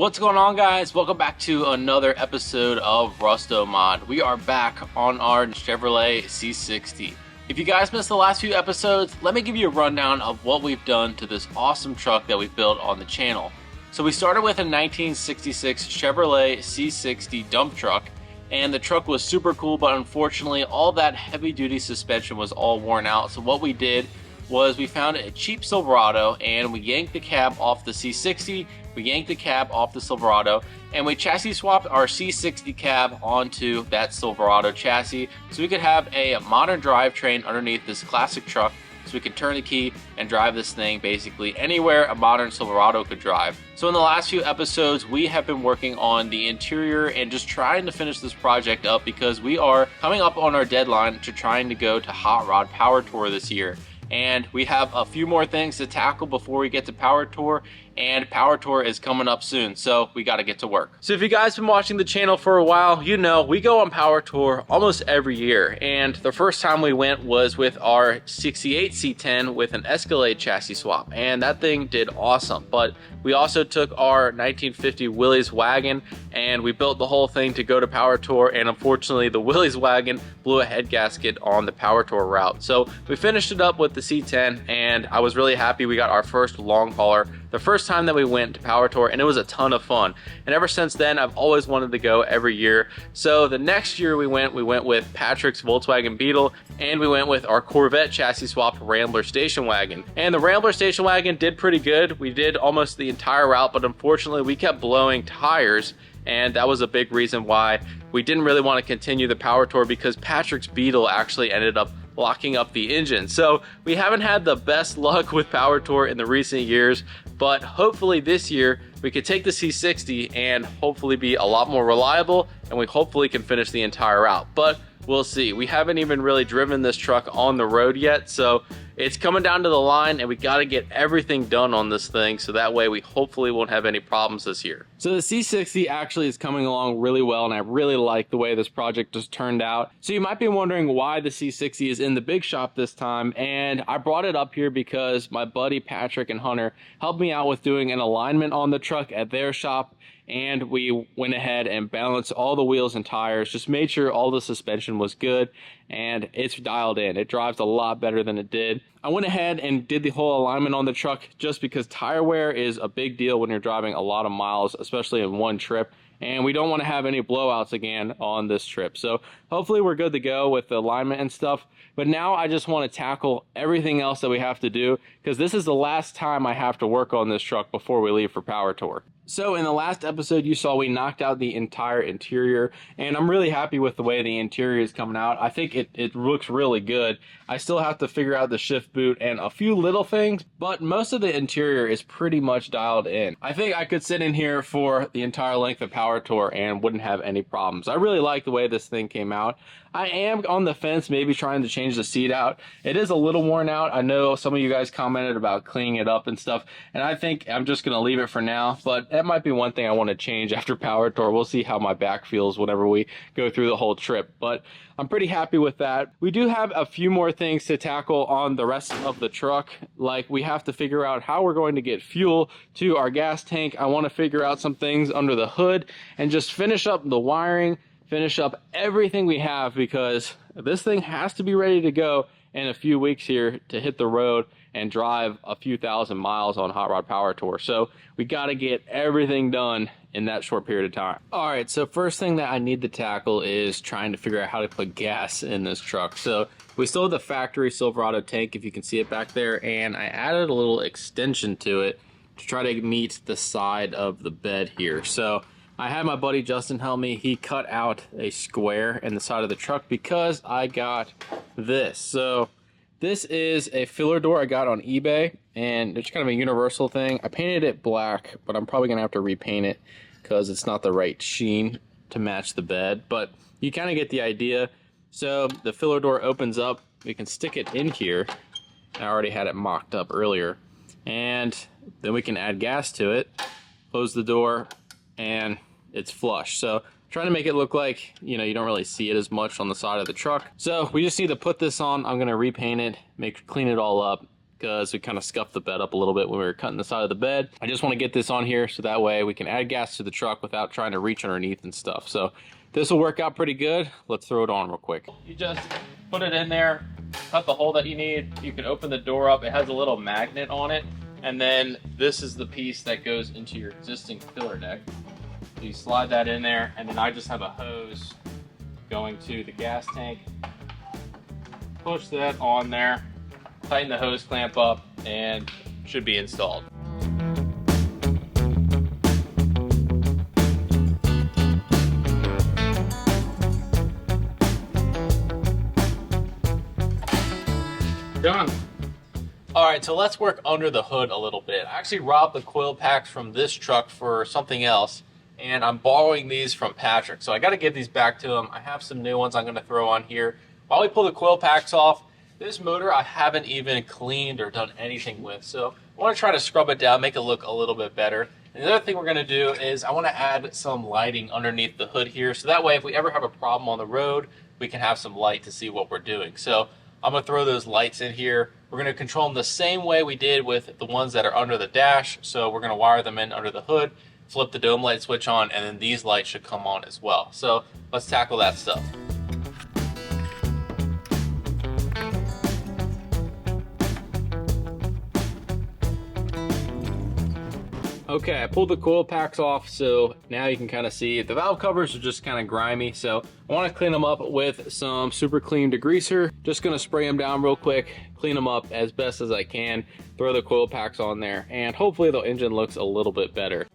What's going on, guys? Welcome back to another episode of Rustomod. We are back on our Chevrolet C60. If you guys missed the last few episodes, let me give you a rundown of what we've done to this awesome truck that we've built on the channel. So we started with a 1966 Chevrolet C60 dump truck, and the truck was super cool, but unfortunately all that heavy duty suspension was all worn out. So what we did was we found a cheap Silverado and we yanked the cab off the C60, we yanked the cab off the Silverado, and we chassis swapped our C60 cab onto that Silverado chassis so we could have a modern drivetrain underneath this classic truck, so we could turn the key and drive this thing basically anywhere a modern Silverado could drive. So in the last few episodes, we have been working on the interior and just trying to finish this project up because we are coming up on our deadline to trying to go to Hot Rod Power Tour this year. And we have a few more things to tackle before we get to Power Tour, and Power Tour is coming up soon, so we got to get to work. So if you guys have been watching the channel for a while, you know we go on Power Tour almost every year, and the first time we went was with our 68 C10 with an Escalade chassis swap, and that thing did awesome. But we also took our 1950 Willys wagon and we built the whole thing to go to Power Tour, and unfortunately the Willys wagon blew a head gasket on the Power Tour route. So we finished it up with the C10, and I was really happy we got our first long hauler the first time that we went to Power Tour, and it was a ton of fun. And ever since then, I've always wanted to go every year. So the next year we went with Patrick's Volkswagen Beetle, and we went with our Corvette chassis swapped Rambler station wagon. And the Rambler station wagon did pretty good. We did almost the entire route, but unfortunately we kept blowing tires, and that was a big reason why we didn't really want to continue the Power Tour, because Patrick's Beetle actually ended up locking up the engine. So we haven't had the best luck with Power Tour in the recent years, but hopefully this year we could take the C60 and hopefully be a lot more reliable, and we hopefully can finish the entire route. But we'll see. We haven't even really driven this truck on the road yet, so it's coming down to the line, and we got to get everything done on this thing so that way we hopefully won't have any problems this year. So the C60 actually is coming along really well, and I really like the way this project has turned out. So you might be wondering why the C60 is in the big shop this time, and I brought it up here because my buddy Patrick and Hunter helped me out with doing an alignment on the truck at their shop, and we went ahead and balanced all the wheels and tires, just made sure all the suspension was good, and it's dialed in. It drives a lot better than it did. I went ahead and did the whole alignment on the truck just because tire wear is a big deal when you're driving a lot of miles, especially in one trip, and we don't want to have any blowouts again on this trip. So hopefully we're good to go with the alignment and stuff. But now I just want to tackle everything else that we have to do, because this is the last time I have to work on this truck before we leave for Power Tour. So in the last episode you saw we knocked out the entire interior, and I'm really happy with the way the interior is coming out. I think it looks really good. I still have to figure out the shift boot and a few little things, but most of the interior is pretty much dialed in. I think I could sit in here for the entire length of Power Tour and wouldn't have any problems. I really like the way this thing came out. I am on the fence, maybe trying to change the seat out. It is a little worn out. I know some of you guys commented about cleaning it up and stuff, and I think I'm just going to leave it for now, but that might be one thing I want to change after Power Tour. We'll see how my back feels whenever we go through the whole trip, but I'm pretty happy with that. We do have a few more things to tackle on the rest of the truck. Like, we have to figure out how we're going to get fuel to our gas tank. I want to figure out some things under the hood and just finish up the wiring, finish up everything we have, because this thing has to be ready to go in a few weeks here to hit the road and drive a few thousand miles on Hot Rod Power Tour. So we got to get everything done in that short period of time. All right, so first thing that I need to tackle is trying to figure out how to put gas in this truck. So we still have the factory Silverado tank, if you can see it back there, and I added a little extension to it to try to meet the side of the bed here. So I had my buddy Justin help me. He cut out a square in the side of the truck because I got this. So this is a filler door I got on eBay, and it's kind of a universal thing. I painted it black, but I'm probably gonna have to repaint it because it's not the right sheen to match the bed, but you kind of get the idea. So the filler door opens up, we can stick it in here. I already had it mocked up earlier, and then we can add gas to it, close the door, and it's flush. So trying to make it look like, you know, you don't really see it as much on the side of the truck. So we just need to put this on. I'm gonna repaint it, clean it all up, because we kind of scuffed the bed up a little bit when we were cutting the side of the bed. I just want to get this on here so that way we can add gas to the truck without trying to reach underneath and stuff. So this will work out pretty good. Let's throw it on real quick. You just put it in there, cut the hole that you need. You can open the door up. It has a little magnet on it. And then this is the piece that goes into your existing filler deck. So you slide that in there, and then I just have a hose going to the gas tank. Push that on there, tighten the hose clamp up, and should be installed. Done. All right, so let's work under the hood a little bit. I actually robbed the coil packs from this truck for something else, and I'm borrowing these from Patrick. So I got to give these back to him. I have some new ones I'm going to throw on here. While we pull the coil packs off, this motor I haven't even cleaned or done anything with. So I want to try to scrub it down, make it look a little bit better. And the other thing we're going to do is I want to add some lighting underneath the hood here. So that way if we ever have a problem on the road, we can have some light to see what we're doing. So I'm going to throw those lights in here. We're going to control them the same way we did with the ones that are under the dash. So we're going to wire them in under the hood, flip the dome light switch on, and then these lights should come on as well. So let's tackle that stuff. Okay, I pulled the coil packs off, so now you can kind of see the valve covers are just kind of grimy. So I want to clean them up with some super clean degreaser. Just going to spray them down real quick, clean them up as best as I can, throw the coil packs on there, and hopefully the engine looks a little bit better.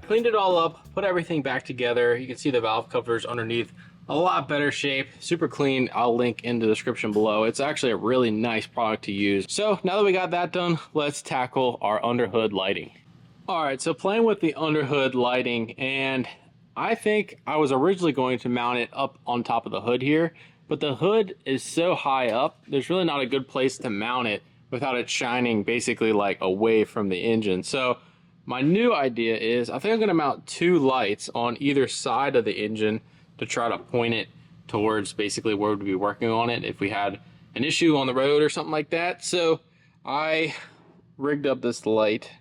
Cleaned it all up, put everything back together. You can see the valve covers underneath, a lot better shape, super clean. I'll link in the description below. It's actually a really nice product to use. So now that we got that done, let's tackle our underhood lighting. All right, so playing with the underhood lighting, and I think I was originally going to mount it up on top of the hood here, but the hood is so high up, there's really not a good place to mount it without it shining basically like away from the engine. So my new idea is I think I'm going to mount two lights on either side of the engine to try to point it towards basically where we'd be working on it if we had an issue on the road or something like that. So I rigged up this light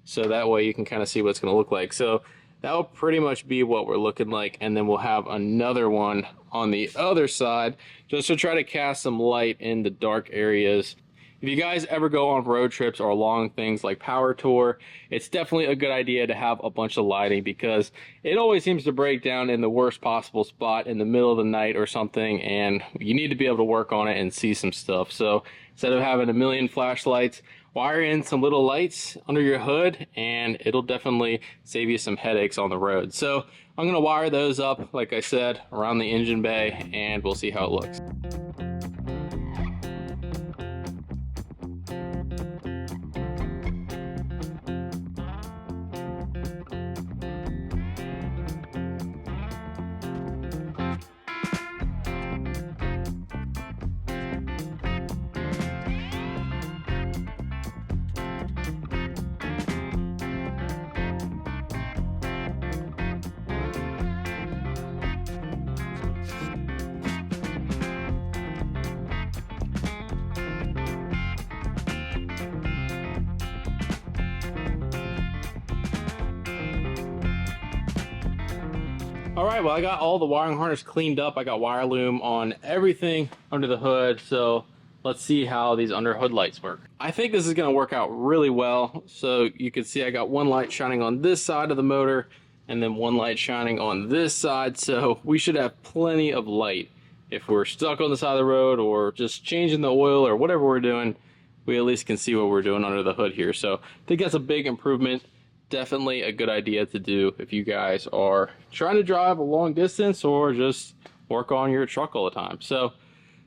so that way you can kind of see what it's going to look like. So that will pretty much be what we're looking like, and then we'll have another one on the other side just to try to cast some light in the dark areas. If you guys ever go on road trips or long things like power tour, it's definitely a good idea to have a bunch of lighting because it always seems to break down in the worst possible spot in the middle of the night or something, and you need to be able to work on it and see some stuff. So instead of having a million flashlights, wire in some little lights under your hood and it'll definitely save you some headaches on the road. So I'm going to wire those up, like I said, around the engine bay, and we'll see how it looks. All right, well, I got all the wiring harness cleaned up. I got wire loom on everything under the hood. So let's see how these under hood lights work. I think this is gonna work out really well. So you can see I got one light shining on this side of the motor and then one light shining on this side. So we should have plenty of light. If we're stuck on the side of the road or just changing the oil or whatever we're doing, we at least can see what we're doing under the hood here. So I think that's a big improvement. definitely a good idea to do if you guys are trying to drive a long distance or just work on your truck all the time. So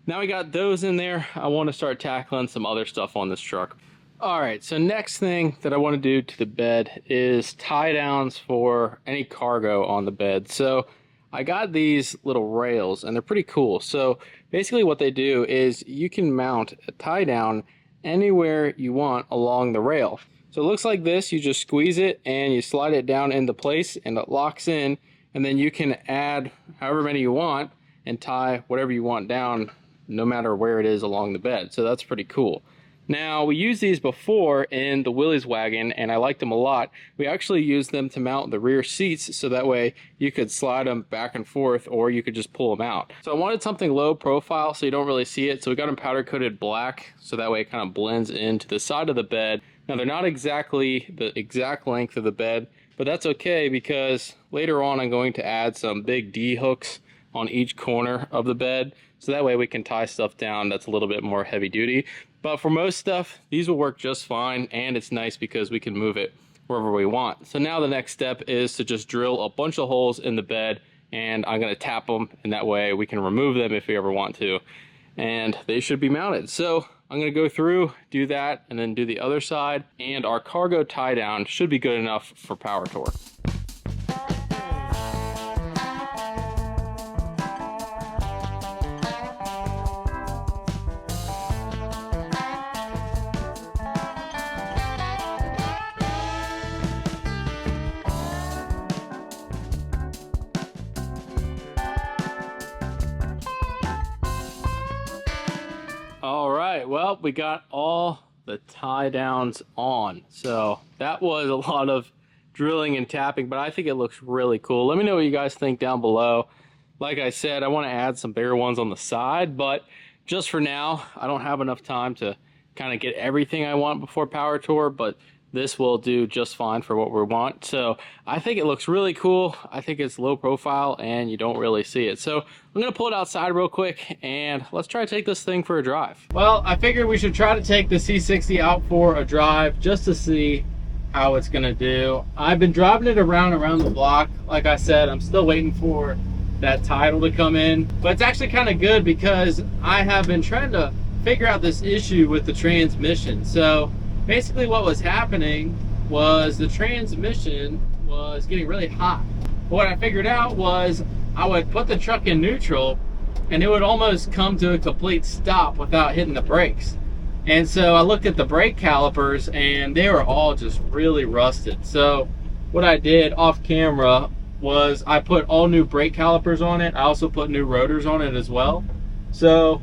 now we got those in there. I want to start tackling some other stuff on this truck. All right, so next thing that I want to do to the bed is tie downs for any cargo on the bed. So I got these little rails and they're pretty cool. So basically what they do is you can mount a tie down anywhere you want along the rail. So it looks like this. You just squeeze it and you slide it down into place and it locks in, and then you can add however many you want and tie whatever you want down no matter where it is along the bed. So that's pretty cool. Now, we used these before in the Willys wagon and I liked them a lot. We actually used them to mount the rear seats so that way you could slide them back and forth or you could just pull them out. So I wanted something low profile so you don't really see it. So we got them powder coated black so that way it kind of blends into the side of the bed. Now, they're not exactly the exact length of the bed, but that's okay because later on I'm going to add some big D hooks on each corner of the bed. So that way we can tie stuff down that's a little bit more heavy duty. But for most stuff, these will work just fine, and it's nice because we can move it wherever we want. So now the next step is to just drill a bunch of holes in the bed, and I'm gonna tap them, and that way we can remove them if we ever want to. And they should be mounted. So I'm gonna go through, do that, and then do the other side, and our cargo tie down should be good enough for power torque. All right, well, we got all the tie downs on. So that was a lot of drilling and tapping, but I think it looks really cool. Let me know what you guys think down below. Like I said, I want to add some bigger ones on the side, but just for now, I don't have enough time to kind of get everything I want before power tour, but this will do just fine for what we want. So I think it looks really cool. I think it's low profile and you don't really see it. So I'm gonna pull it outside real quick and let's try to take this thing for a drive. Well, I figured we should try to take the C60 out for a drive just to see how it's gonna do. I've been driving it around the block. Like I said, I'm still waiting for that title to come in, but it's actually kind of good because I have been trying to figure out this issue with the transmission. So basically what was happening was the transmission was getting really hot. What I figured out was I would put the truck in neutral and it would almost come to a complete stop without hitting the brakes. And so I looked at the brake calipers and they were all just really rusted. So what I did off camera was I put all new brake calipers on it. I also put new rotors on it as well. So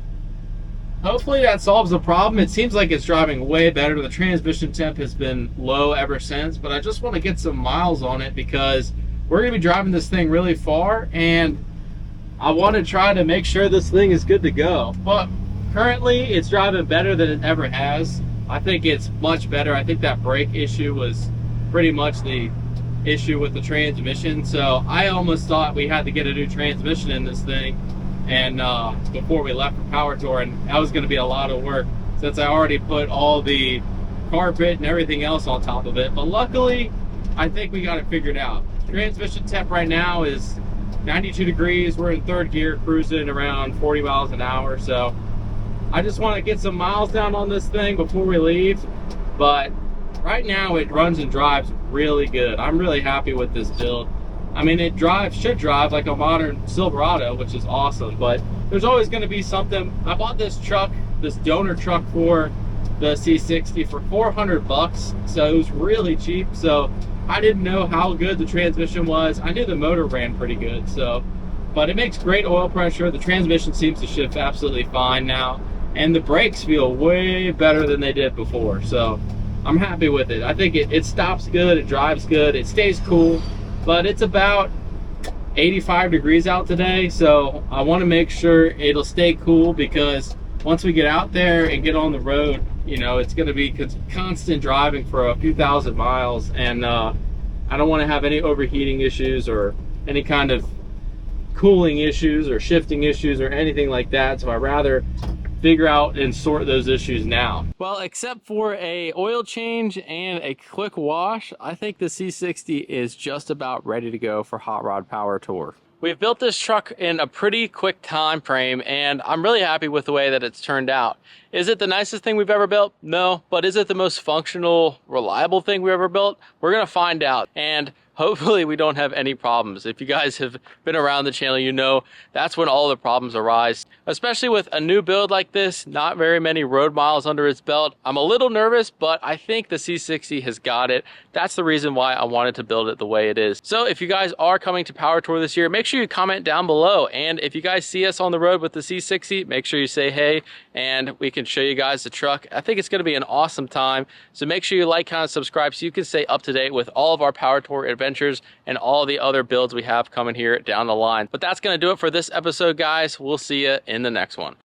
hopefully that solves the problem. It seems like it's driving way better. The transmission temp has been low ever since, but I just want to get some miles on it because we're going to be driving this thing really far and I want to try to make sure this thing is good to go. But currently it's driving better than it ever has. I think it's much better. I think that brake issue was pretty much the issue with the transmission. So I almost thought we had to get a new transmission in this thing and before we left for power tour, and that was going to be a lot of work since I already put all the carpet and everything else on top of it. But luckily I think we got it figured out. Transmission temp right now is 92 degrees. We're in third gear cruising around 40 miles an hour. So I just want to get some miles down on this thing before we leave, but right now it runs and drives really good. I'm really happy with this build. I mean, it should drive like a modern Silverado, which is awesome, but there's always going to be something. I bought this truck, this donor truck for the C60 for 400 bucks, so it was really cheap. So I didn't know how good the transmission was. I knew the motor ran pretty good, so, but it makes great oil pressure. The transmission seems to shift absolutely fine now, and the brakes feel way better than they did before. So I'm happy with it. I think it stops good, it drives good, it stays cool. But it's about 85 degrees out today, so I want to make sure it'll stay cool because once we get out there and get on the road, you know, it's going to be constant driving for a few thousand miles, and I don't want to have any overheating issues or any kind of cooling issues or shifting issues or anything like that. So I'd rather figure out and sort those issues now. Well, except for a oil change and a quick wash, I think the C60 is just about ready to go for Hot Rod Power Tour. We've built this truck in a pretty quick time frame, and I'm really happy with the way that it's turned out. Is it the nicest thing we've ever built? No, but is it the most functional, reliable thing we've ever built? We're gonna find out, and hopefully we don't have any problems. If you guys have been around the channel, you know that's when all the problems arise. Especially with a new build like this, not very many road miles under its belt. I'm a little nervous, but I think the C60 has got it. That's the reason why I wanted to build it the way it is. So if you guys are coming to Power Tour this year, make sure you comment down below. And if you guys see us on the road with the C60, make sure you say hey, and we can show you guys the truck. I think it's gonna be an awesome time. So make sure you like, comment, subscribe so you can stay up to date with all of our Power Tour adventures and all the other builds we have coming here down the line. But that's gonna do it for this episode, guys. We'll see you in the next one.